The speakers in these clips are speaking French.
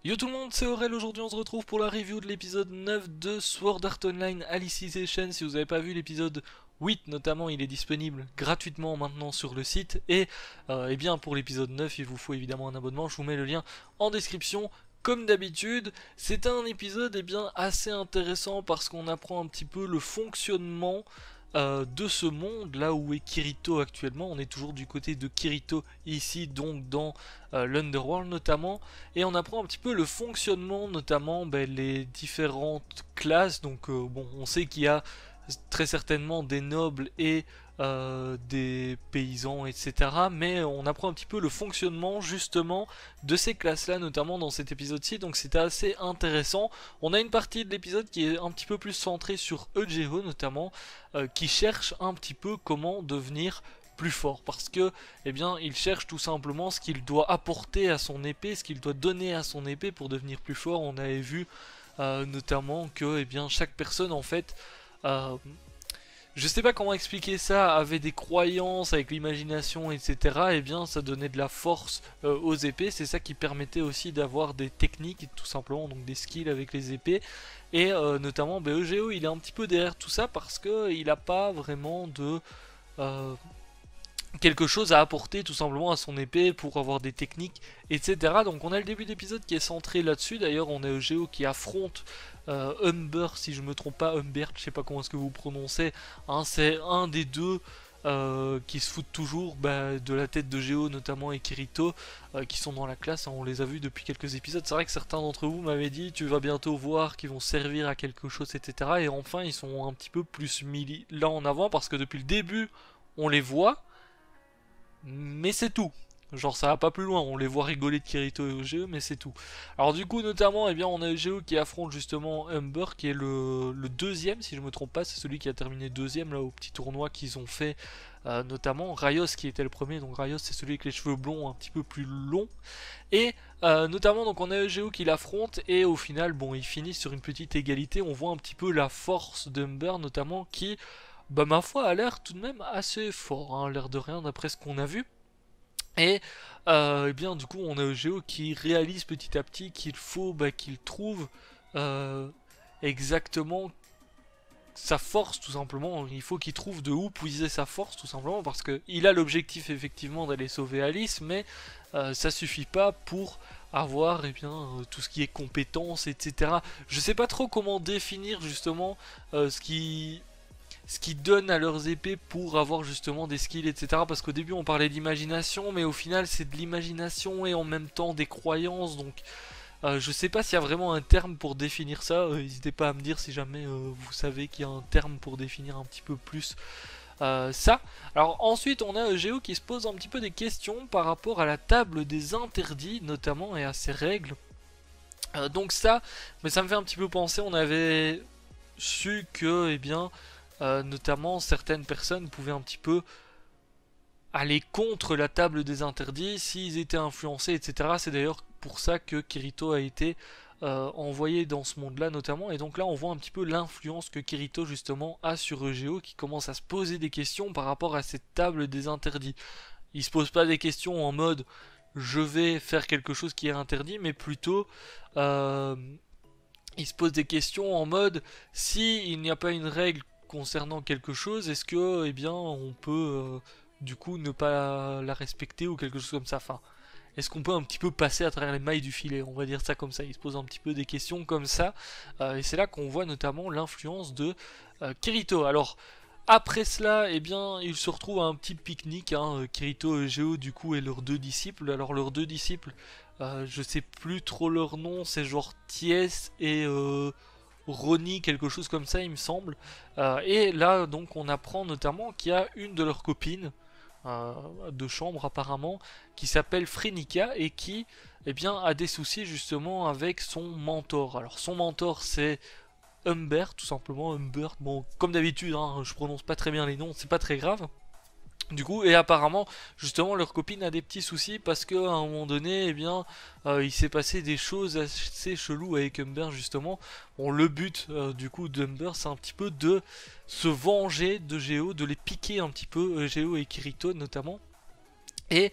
Yo tout le monde, c'est Aurel, aujourd'hui on se retrouve pour la review de l'épisode 9 de Sword Art Online Alicization. Si vous n'avez pas vu l'épisode 8 notamment, il est disponible gratuitement maintenant sur le site. Et eh bien pour l'épisode 9, il vous faut évidemment un abonnement, je vous mets le lien en description. Comme d'habitude, c'est un épisode assez intéressant parce qu'on apprend un petit peu le fonctionnement de ce monde, là où est Kirito actuellement. On est toujours du côté de Kirito ici, donc dans l'Underworld notamment, et on apprend un petit peu le fonctionnement, notamment les différentes classes. Donc bon, on sait qu'il y a très certainement des nobles et des paysans, etc. Mais on apprend un petit peu le fonctionnement justement de ces classes-là, notamment dans cet épisode-ci. Donc c'était assez intéressant. On a une partie de l'épisode qui est un petit peu plus centrée sur Eugeo notamment, qui cherche un petit peu comment devenir plus fort, parce que il cherche tout simplement ce qu'il doit apporter à son épée, ce qu'il doit donner à son épée pour devenir plus fort. On avait vu notamment que chaque personne en fait, euh, je sais pas comment expliquer ça, avait des croyances avec l'imagination, etc. Ça donnait de la force aux épées. C'est ça qui permettait aussi d'avoir des techniques, tout simplement, donc des skills avec les épées. Et notamment, Eugeo, il est un petit peu derrière tout ça parce que il n'a pas vraiment de euh, quelque chose à apporter tout simplement à son épée pour avoir des techniques, etc. Donc on a le début d'épisode qui est centré là-dessus. D'ailleurs, on a Eugeo qui affronte Humber, si je me trompe pas, Humbert, je sais pas comment est-ce que vous prononcez, hein, c'est un des deux qui se foutent toujours de la tête de Geo notamment, et Kirito, qui sont dans la classe, hein, on les a vus depuis quelques épisodes. C'est vrai que certains d'entre vous m'avaient dit tu vas bientôt voir qu'ils vont servir à quelque chose, etc. Et enfin ils sont un petit peu plus mis là en avant parce que depuis le début on les voit, mais c'est tout. Genre ça va pas plus loin, on les voit rigoler de Kirito et Eugeo, mais c'est tout. Alors du coup notamment, on a Eugeo qui affronte justement Humber, qui est le deuxième, si je me trompe pas, c'est celui qui a terminé deuxième là au petit tournoi qu'ils ont fait, notamment Raios qui était le premier. Donc Raios c'est celui avec les cheveux blonds un petit peu plus longs. Et notamment donc on a Eugeo qui l'affronte, et au final bon ils finissent sur une petite égalité. On voit un petit peu la force d'Humber notamment, qui ma foi a l'air tout de même assez fort, hein, l'air de rien d'après ce qu'on a vu. Et du coup on a Eugeo qui réalise petit à petit qu'il faut qu'il trouve euh, exactement sa force, tout simplement. Il faut qu'il trouve de où puiser sa force, tout simplement, parce que il a l'objectif effectivement d'aller sauver Alice, mais ça suffit pas pour avoir tout ce qui est compétences, etc. Je sais pas trop comment définir justement ce qui donne à leurs épées pour avoir justement des skills, etc. Parce qu'au début on parlait d'imagination, mais au final c'est de l'imagination et en même temps des croyances. Donc je sais pas s'il y a vraiment un terme pour définir ça. N'hésitez pas à me dire si jamais vous savez qu'il y a un terme pour définir un petit peu plus ça. Alors ensuite on a Géo qui se pose un petit peu des questions par rapport à la table des interdits notamment, et à ses règles. Donc ça, mais ça me fait un petit peu penser, on avait su que notamment certaines personnes pouvaient un petit peu aller contre la table des interdits s'ils étaient influencés, etc. C'est d'ailleurs pour ça que Kirito a été envoyé dans ce monde-là notamment. Et donc là on voit un petit peu l'influence que Kirito justement a sur Eugeo, qui commence à se poser des questions par rapport à cette table des interdits. Il se pose pas des questions en mode je vais faire quelque chose qui est interdit, mais plutôt euh, il se pose des questions en mode si il n'y a pas une règle concernant quelque chose, est-ce que on peut du coup ne pas la respecter ou quelque chose comme ça. Enfin, est-ce qu'on peut un petit peu passer à travers les mailles du filet, on va dire ça comme ça. Il se pose un petit peu des questions comme ça, et c'est là qu'on voit notamment l'influence de Kirito. Alors après cela, il se retrouve à un petit pique-nique, hein, Kirito et Geo du coup et leurs deux disciples. Alors leurs deux disciples, je sais plus trop leur nom, c'est genre Ties et Ronnie, quelque chose comme ça il me semble. Et là donc on apprend notamment qu'il y a une de leurs copines euh, de chambre apparemment, qui s'appelle Phrénica, et qui a des soucis justement avec son mentor. Alors son mentor c'est Humbert, tout simplement. Humbert, bon, comme d'habitude, hein, je prononce pas très bien les noms, c'est pas très grave. Du coup, et apparemment, justement, leur copine a des petits soucis parce qu'à un moment donné, il s'est passé des choses assez cheloues avec Humbert, justement. Bon, le but, du coup, d'Humbert, c'est un petit peu de se venger de Geo, de les piquer un petit peu, Geo et Kirito, notamment. Et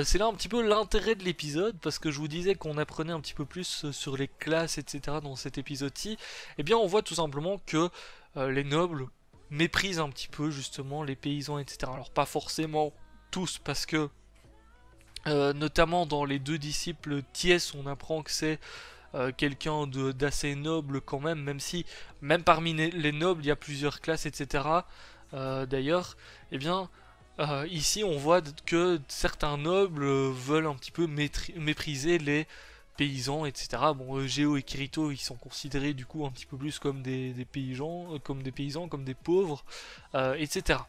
c'est là un petit peu l'intérêt de l'épisode, parce que je vous disais qu'on apprenait un petit peu plus sur les classes, etc. dans cet épisode-ci. Eh bien, on voit tout simplement que les nobles méprisent un petit peu justement les paysans, etc. Alors pas forcément tous, parce que notamment dans les deux disciples Thiès, on apprend que c'est quelqu'un d'assez noble quand même, même si même parmi les nobles il y a plusieurs classes, etc. D'ailleurs, eh bien ici on voit que certains nobles veulent un petit peu mépriser les paysans, etc. Bon, Géo et Kirito ils sont considérés du coup un petit peu plus comme des paysans, comme des pauvres, etc.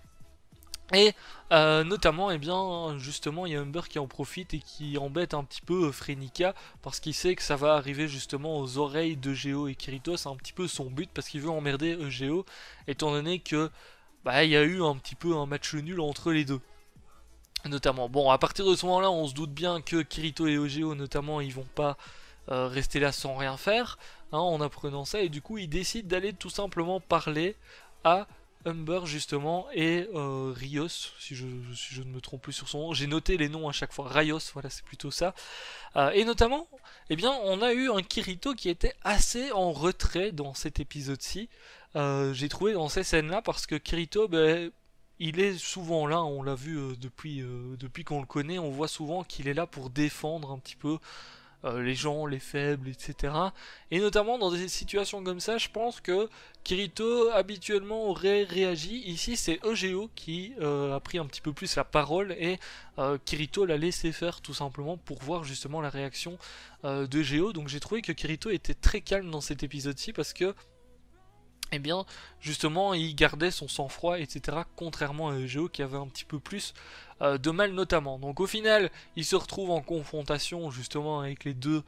Et notamment, eh bien, justement, il y a Humber qui en profite et qui embête un petit peu Phrénica parce qu'il sait que ça va arriver justement aux oreilles de Géo et Kirito. C'est un petit peu son but parce qu'il veut emmerder Géo, étant donné que bah, il y a eu un petit peu un match nul entre les deux. Notamment, bon, à partir de ce moment-là, on se doute bien que Kirito et Géo, notamment, ils vont pas rester là sans rien faire, hein, en apprenant ça, et du coup, ils décident d'aller tout simplement parler à Humber justement et Rios, si je ne me trompe plus sur son nom. J'ai noté les noms à chaque fois. Raios, voilà, c'est plutôt ça. Et notamment, eh bien, on a eu un Kirito qui était assez en retrait dans cet épisode-ci. J'ai trouvé dans ces scènes-là parce que Kirito, ben, il est souvent là. On l'a vu depuis qu'on le connaît. On voit souvent qu'il est là pour défendre un petit peu les gens, les faibles, etc. Et notamment dans des situations comme ça, je pense que Kirito habituellement aurait réagi. Ici, c'est Eugeo qui a pris un petit peu plus la parole et Kirito l'a laissé faire tout simplement pour voir justement la réaction de Geo. Donc j'ai trouvé que Kirito était très calme dans cet épisode-ci parce que eh bien, justement, il gardait son sang-froid, etc. Contrairement à Geo qui avait un petit peu plus de mal notamment. Donc au final, il se retrouve en confrontation justement avec les deux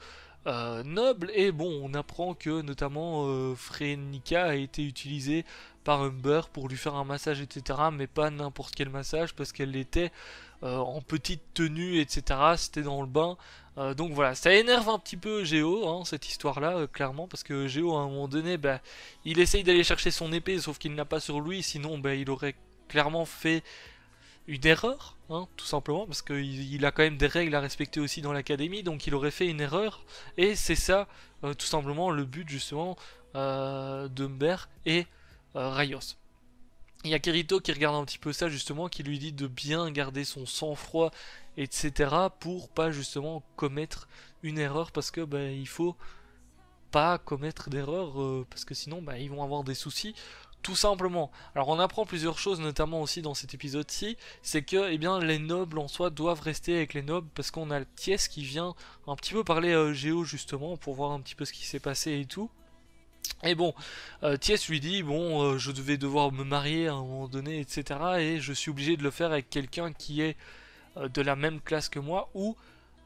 nobles. Et bon, on apprend que notamment Phrénica a été utilisée par Humber pour lui faire un massage, etc. Mais pas n'importe quel massage parce qu'elle était en petite tenue, etc. C'était dans le bain. Donc voilà, ça énerve un petit peu Géo, hein, cette histoire-là, clairement, parce que Géo, à un moment donné, bah, il essaye d'aller chercher son épée, sauf qu'il n'a pas sur lui, sinon bah, il aurait clairement fait une erreur, hein, tout simplement, parce qu'il a quand même des règles à respecter aussi dans l'académie, donc il aurait fait une erreur, et c'est ça, tout simplement, le but justement d'Humber et Raios. Il y a Kirito qui regarde un petit peu ça justement, qui lui dit de bien garder son sang-froid, etc. pour pas justement commettre une erreur, parce que bah, il faut pas commettre d'erreur, parce que sinon bah, ils vont avoir des soucis. Tout simplement. Alors on apprend plusieurs choses, notamment aussi dans cet épisode-ci, c'est que eh bien, les nobles en soi doivent rester avec les nobles, parce qu'on a Thiès qui vient un petit peu parler à Géo justement, pour voir un petit peu ce qui s'est passé et tout. Et bon, Thiès lui dit, bon, je devais devoir me marier à un moment donné, etc. Et je suis obligé de le faire avec quelqu'un qui est de la même classe que moi ou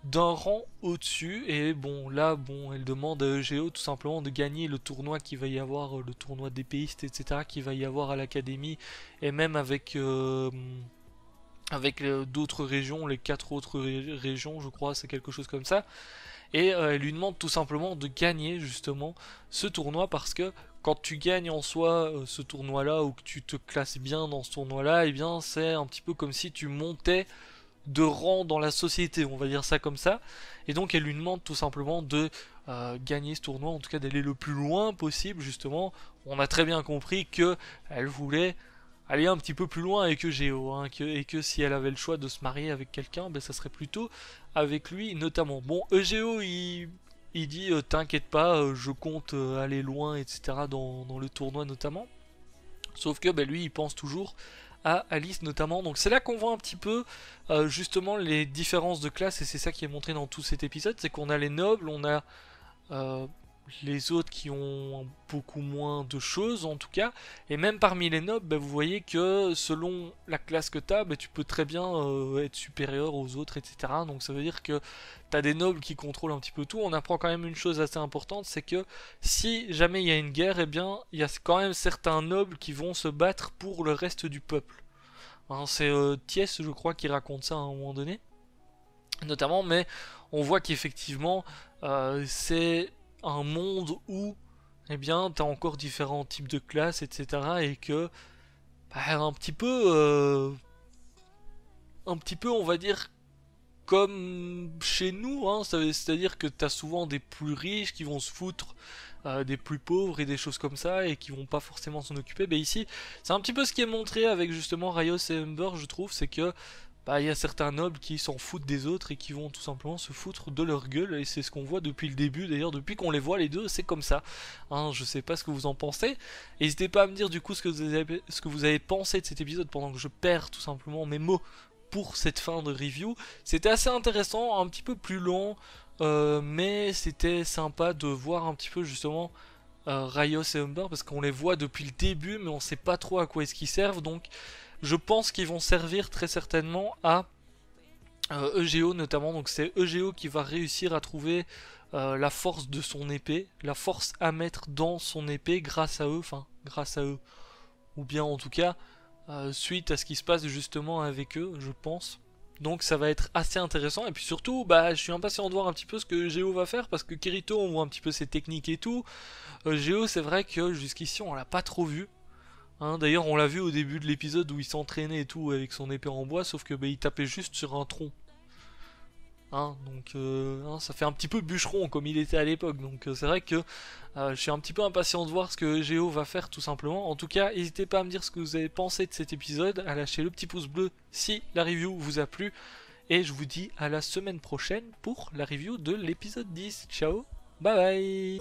d'un rang au-dessus. Et bon, là, bon, elle demande à Géo tout simplement de gagner le tournoi qu'il va y avoir, le tournoi d'épéistes, etc. qu'il va y avoir à l'académie, et même avec d'autres régions, les 4 autres régions, je crois, c'est quelque chose comme ça. Et elle lui demande tout simplement de gagner justement ce tournoi, parce que quand tu gagnes en soi ce tournoi là, ou que tu te classes bien dans ce tournoi là, et eh bien c'est un petit peu comme si tu montais de rang dans la société, on va dire ça comme ça. Et donc elle lui demande tout simplement de gagner ce tournoi, en tout cas d'aller le plus loin possible justement. On a très bien compris que elle voulait aller un petit peu plus loin avec Géo, hein, et que si elle avait le choix de se marier avec quelqu'un, ben, ça serait plutôt avec lui notamment. Bon, Géo il dit t'inquiète pas, je compte aller loin, etc. dans le tournoi notamment. Sauf que ben, lui il pense toujours à Alice notamment. Donc c'est là qu'on voit un petit peu justement les différences de classe, et c'est ça qui est montré dans tout cet épisode, c'est qu'on a les nobles, on a euh, les autres qui ont beaucoup moins de choses en tout cas, et même parmi les nobles, bah, vous voyez que selon la classe que tu as, bah, tu peux très bien être supérieur aux autres, etc. Donc ça veut dire que tu as des nobles qui contrôlent un petit peu tout. On apprend quand même une chose assez importante, c'est que si jamais il y a une guerre, eh bien il y a quand même certains nobles qui vont se battre pour le reste du peuple. Hein, c'est Thiès, je crois, qui raconte ça à un moment donné, notamment, mais on voit qu'effectivement c'est un monde où eh bien t'as encore différents types de classes, etc. et que bah, un petit peu on va dire comme chez nous, hein, c'est-à-dire que t'as souvent des plus riches qui vont se foutre des plus pauvres et des choses comme ça et qui vont pas forcément s'en occuper. Mais ici, c'est un petit peu ce qui est montré avec justement Riot et Ember, je trouve, c'est que bah, y a certains nobles qui s'en foutent des autres et qui vont tout simplement se foutre de leur gueule, et c'est ce qu'on voit depuis le début, d'ailleurs depuis qu'on les voit les deux, c'est comme ça. Hein, je sais pas ce que vous en pensez, n'hésitez pas à me dire du coup ce que vous avez pensé de cet épisode pendant que je perds tout simplement mes mots pour cette fin de review. C'était assez intéressant, un petit peu plus long, mais c'était sympa de voir un petit peu justement Riot et Ember, parce qu'on les voit depuis le début mais on sait pas trop à quoi est-ce qu'ils servent, donc je pense qu'ils vont servir très certainement à EGO notamment. Donc c'est EGO qui va réussir à trouver la force de son épée, la force à mettre dans son épée grâce à eux, enfin grâce à eux, ou bien en tout cas suite à ce qui se passe justement avec eux, je pense. Donc ça va être assez intéressant, et puis surtout bah je suis impatient de voir un petit peu ce que Géo va faire, parce que Kirito on voit un petit peu ses techniques et tout. Géo c'est vrai que jusqu'ici on l'a pas trop vu. Hein, d'ailleurs, on l'a vu au début de l'épisode où il s'entraînait et tout avec son épée en bois, sauf que bah, il tapait juste sur un tronc. Hein, donc hein, ça fait un petit peu bûcheron comme il était à l'époque. Donc c'est vrai que je suis un petit peu impatient de voir ce que Géo va faire tout simplement. En tout cas, n'hésitez pas à me dire ce que vous avez pensé de cet épisode, à lâcher le petit pouce bleu si la review vous a plu. Et je vous dis à la semaine prochaine pour la review de l'épisode 10. Ciao, bye bye.